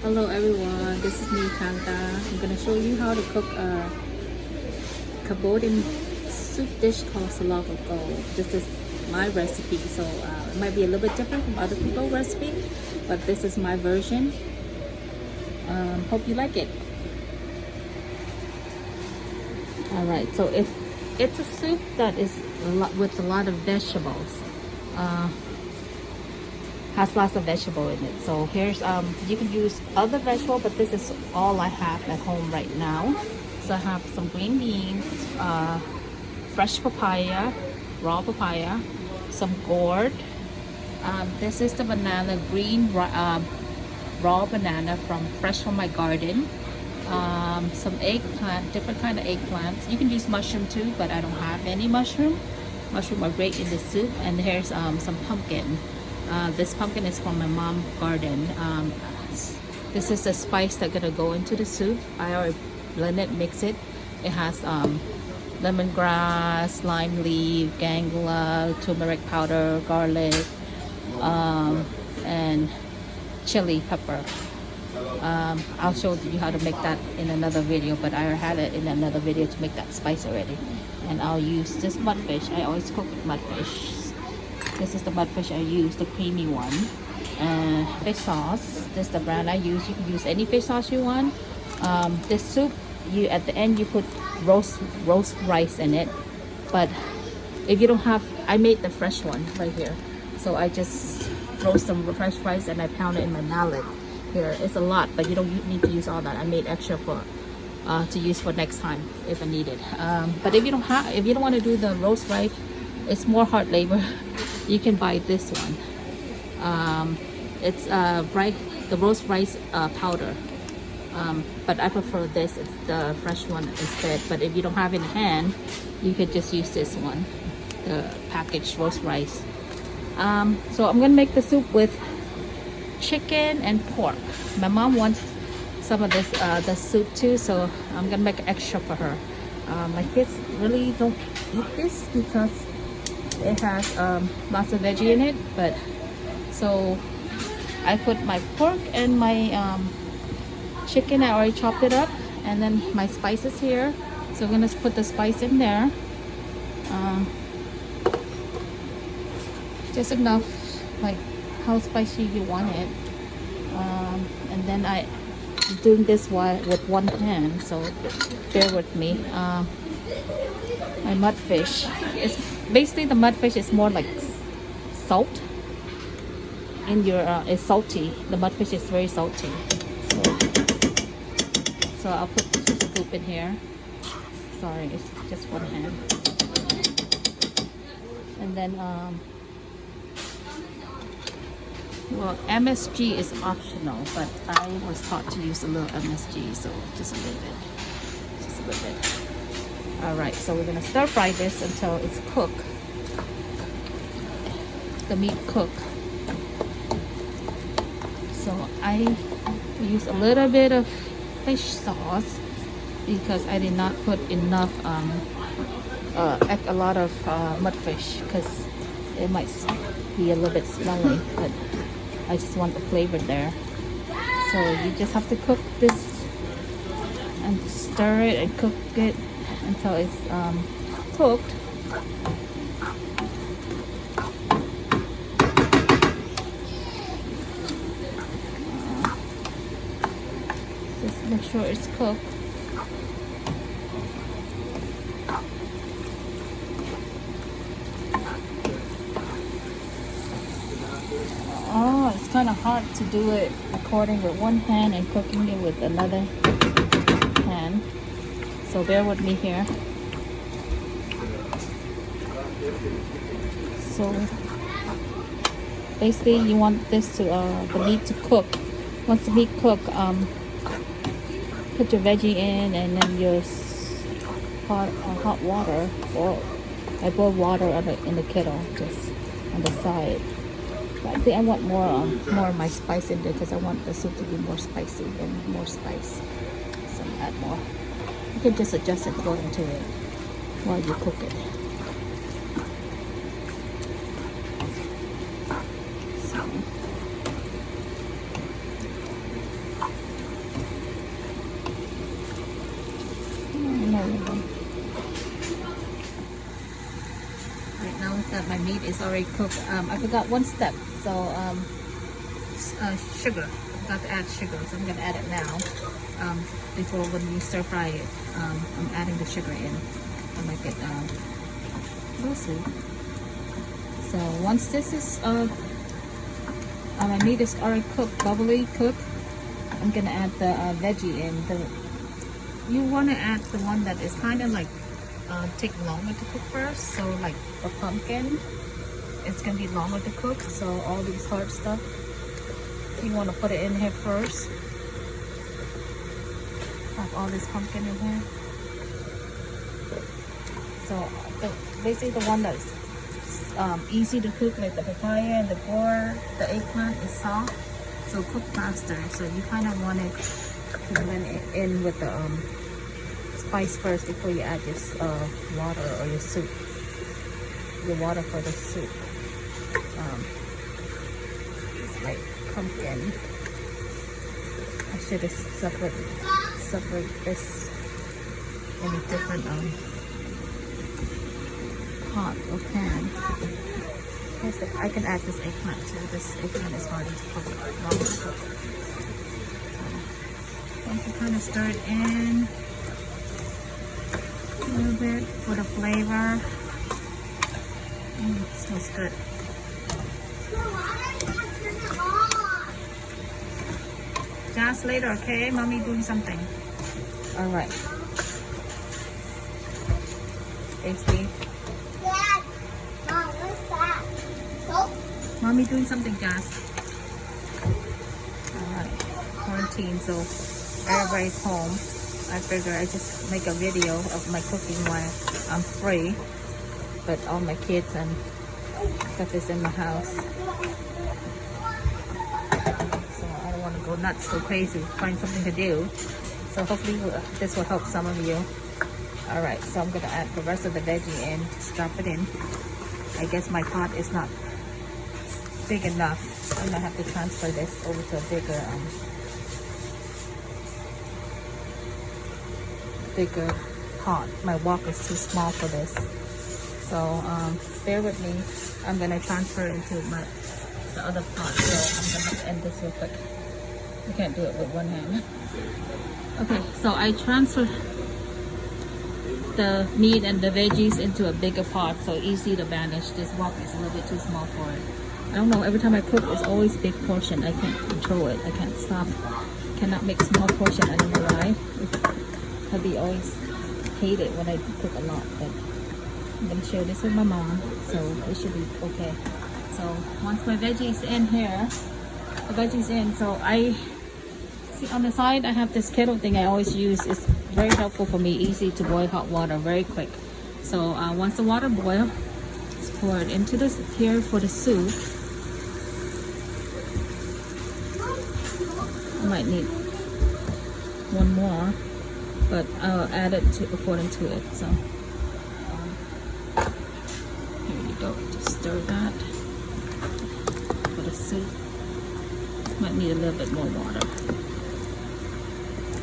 Hello everyone, this is me Kanta. I'm gonna show you how to cook a Cambodian soup dish called salad of gold. This is my recipe, so it might be a little bit different from other people's recipe, but this is my version. Hope you like it. Alright, so it's a soup that is with a lot of vegetables. Has lots of vegetable in it. So here's you can use other vegetable, but this is all I have at home right now. So I have some green beans, fresh papaya, raw papaya, some gourd. This is the banana, green raw banana fresh from my garden. Some eggplant, different kind of eggplants. You can use mushroom too, but I don't have any mushroom. Mushroom are great in the soup. And here's some pumpkin. This pumpkin is from my mom's garden. This is the spice that's gonna go into the soup. I already blend it, mix it. It has lemongrass, lime leaf, Gangala, turmeric powder, garlic, and chili pepper. I'll show you how to make that in another video, but I had it in another video to make that spice already. And I'll use this mudfish. I always cook with mudfish. This is the mudfish I use, the creamy one. Fish sauce. This is the brand I use. You can use any fish sauce you want. This soup, at the end you put roast rice in it. But if you don't have, I made the fresh one right here. So I just roast some fresh rice and I pound it in my mallet. Here, it's a lot, but you don't need to use all that. I made extra for to use for next time if I need it. But if you don't want to do the roast rice, it's more hard labor. You can buy this one. It's the roast rice powder. But I prefer this. It's the fresh one instead. But if you don't have it in hand, you could just use this one, the packaged roast rice. So I'm gonna make the soup with chicken and pork. My mom wants some of this the soup too, so I'm gonna make extra for her. My kids really don't eat this because it has lots of veggie in it, but so I put my pork and my chicken. I already chopped it up, and then my spices here. So I'm gonna put the spice in there, just enough, like how spicy you want it. And then I'm doing this with one hand, so bear with me. My mudfish, it's basically the mudfish is more like salt in your it's salty. The mudfish is very salty, so I'll put 2 scoop in here. Sorry, it's just one hand. And then well, MSG is optional, but I was taught to use a little MSG, so just a little bit. Alright, so we're gonna stir fry this until it's cooked. The meat cooked. So I use a little bit of fish sauce because I did not put enough a lot of mudfish because it might be a little bit smelly, but I just want the flavor there. So you just have to cook this and stir it and cook it until it's cooked. Just make sure it's cooked. Oh, it's kind of hard to do it recording with one hand and cooking it with another hand. So bear with me here. So basically you want this to the meat to cook. Once the meat cook, put your veggie in, and then your hot water, or I boil water in the kettle just on the side. But I think I want more of my spice in there because I want the soup to be more spicy and more spice. So add more. You can just adjust it according to it while you cook it. So that my meat is already cooked. I forgot one step. So sugar. I forgot to add sugar, so I'm gonna add it now. Before when you stir fry it, I'm adding the sugar in to make it real sweet. So once this is my meat is already cooked, bubbly cooked, I'm gonna add the veggie in. You want to add the one that is kind of like take longer to cook first. So like the pumpkin, it's gonna be longer to cook. So all these hard stuff, you want to put it in here first. Have all this pumpkin in here. So basically the one that's easy to cook, like the papaya and the gourd, the eggplant is soft, so cook faster. So you kind of want it to blend it in with the spice first before you add your water or your soup. Your water for the soup. It's like pumpkin. I should have separate this in a different pot or pan. I can add this eggplant too. This eggplant is hard to cook, long to cook. Once you kind of stir it in a little bit for the flavor. It smells good. Just later, okay? Mommy doing something. All right. Tasty. Dad, Mom, what's that? Soap? Mommy doing something, Jazz. Alright, quarantine, so everybody's home. I figure I just make a video of my cooking while I'm free. But all my kids and stuff is in the house. So I don't want to go nuts, go crazy, find something to do. So hopefully this will help some of you. Alright, so I'm going to add the rest of the veggie in. Just drop it in. I guess my pot is not big enough. I'm going to have to transfer this over to a bigger pot. My wok is too small for this. So bear with me. I'm going to transfer into the other pot. So I'm going to have to end this real quick. I can't do it with one hand. Okay, so I transferred the meat and the veggies into a bigger pot, so easy to manage. This wok is a little bit too small for it. I don't know, every time I cook it's always big portion. I can't control it. I can't stop. Cannot make small portion. I don't know why. Hubby always hate it when I cook a lot, but I'm gonna share this with my mom, so it should be okay. So once my veggies in here, the veggies in, so I see on the side I have this kettle thing I always use. It's very helpful for me, easy to boil hot water very quick. So once the water boils, just pour it into this here for the soup. I might need one more, but I'll add it to according to it. So here you go. Just stir that for the soup. Might need a little bit more water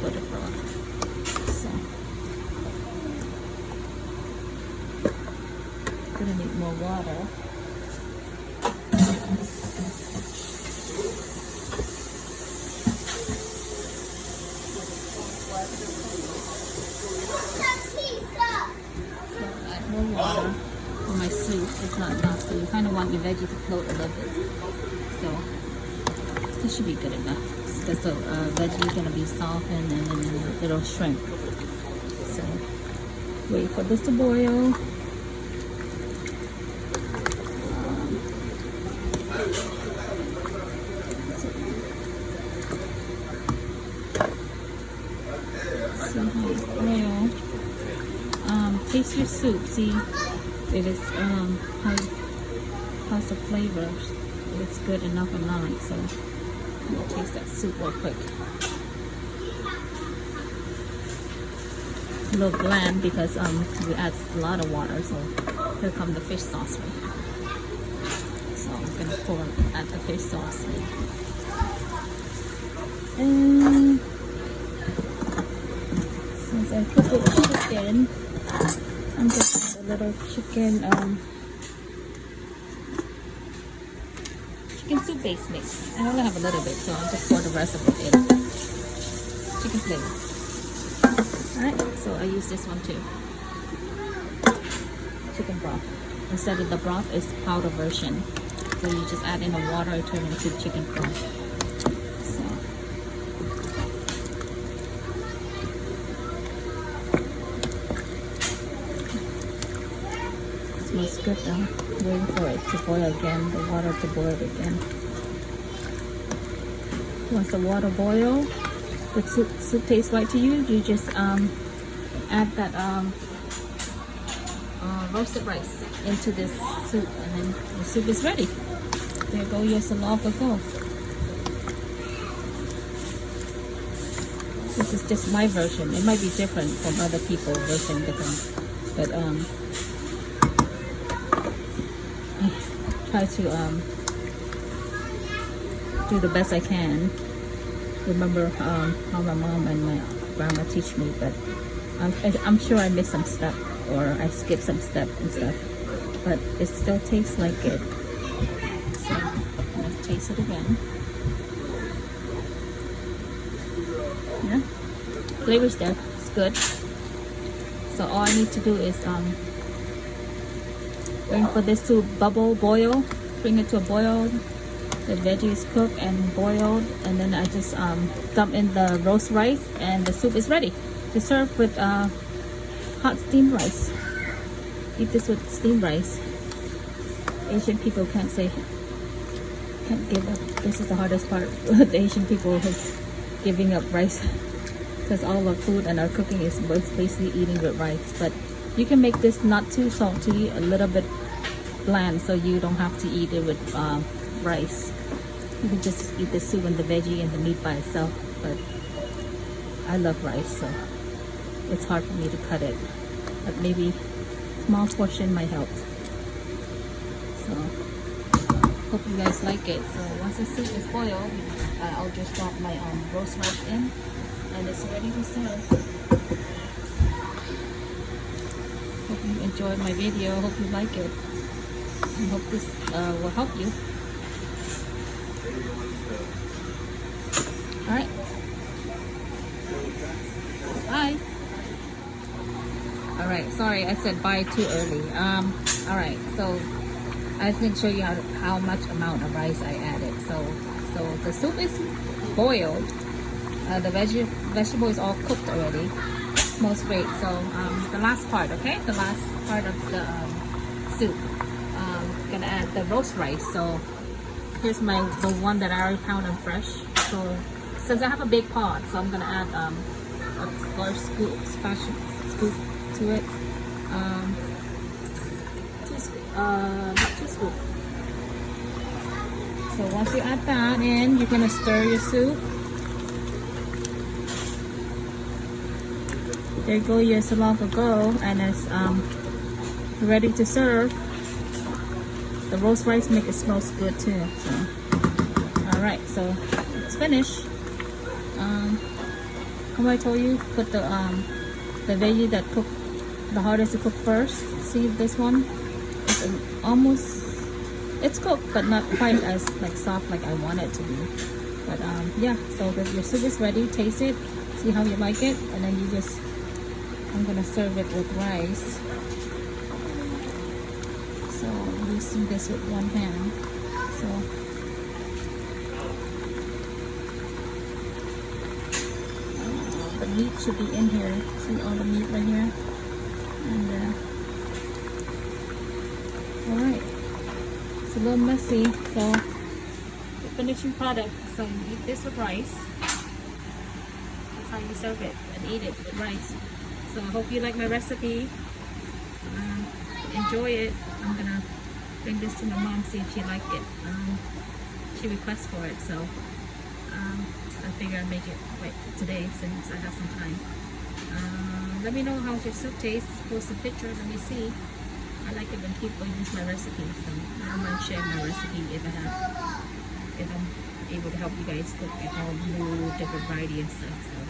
for the broth. So gonna need more water. Add more water for my soup. It's not enough, so you kind of want your veggie to float a little bit. So this should be good enough because the veggie is gonna be softened and then it'll shrink. So wait for this to boil. Taste your soup. See if it's how's the flavor. If it's good enough or not. So I'm gonna taste that soup real quick. It's a little bland because we add a lot of water. So here comes the fish sauce. Right? So I'm gonna add the fish sauce. Right? And since I cooked with chicken, I'm just add a little chicken base mix. I only have a little bit, so I'll just pour the rest of it in. Chicken flavor. Alright, so I use this one too. Chicken broth. Instead of the broth, is powder version. So you just add in the water and turn it into chicken broth. So it smells good though. Waiting for it to boil again, the water to boil again. Once the water boils, the soup tastes right to you, you just add that roasted rice into this soup, and then the soup is ready. There go your salad akgo. This is just my version. It might be different from other people's version, but I try to do the best I can. Remember how my mom and my grandma teach me, but I'm sure I missed some step, or I skipped some step and stuff, but it still tastes like it. So I'm gonna taste it again. Yeah, flavor's there. It's good. So all I need to do is wait for this to boil, bring it to a boil. The veggies cooked and boiled, and then I just dump in the roast rice, and the soup is ready to serve with hot steamed rice. Eat this with steamed rice. Asian people can't give up. This is the hardest part. The Asian people is giving up rice, because all our food and our cooking is basically eating with rice. But you can make this not too salty, a little bit bland, so you don't have to eat it with rice. You can just eat the soup and the veggie and the meat by itself, but I love rice, so it's hard for me to cut it, but maybe small portion might help. So hope you guys like it. So once the soup is boiled, I'll just drop my roast rice in, and it's ready to serve. Hope you enjoyed my video. Hope you like it. I hope this will help you. Alright. Bye. Alright, sorry I said bye too early. Alright, so I didn't show you how much amount of rice I added. So the soup is boiled. The vegetable is all cooked already. Smells great. So the last part, okay? The last part of the soup. Gonna add the roast rice. So here's the one that I already pounded fresh. So since I have a big pot, so I'm gonna add a large scoop to it. Not 2 scoops. So once you add that in, you're gonna stir your soup. There go your salad akgo, and it's ready to serve. The roast rice make it smells good too. So alright, so it's finished. How I told you, put the veggie that cook the hardest to cook first. See this one? It's almost, it's cooked, but not quite as like soft like I want it to be. But yeah, so your soup is ready. Taste it, see how you like it, and then you just, I'm gonna serve it with rice. So I'm using this with one hand. So the meat should be in here. See all the meat right here. And alright, it's a little messy, so the finishing product. So you eat this with rice. That's how you serve it, and eat it with rice. So I hope you like my recipe. Enjoy it. I'm gonna bring this to my mom, see if she liked it. She requests for it, so I figure I'd make it right today since I have some time. Let me know how your soup tastes. Post a picture, let me see. I like it when people use my recipe, so I don't mind sharing my recipe if I'm able to help you guys cook a whole new different variety and stuff. So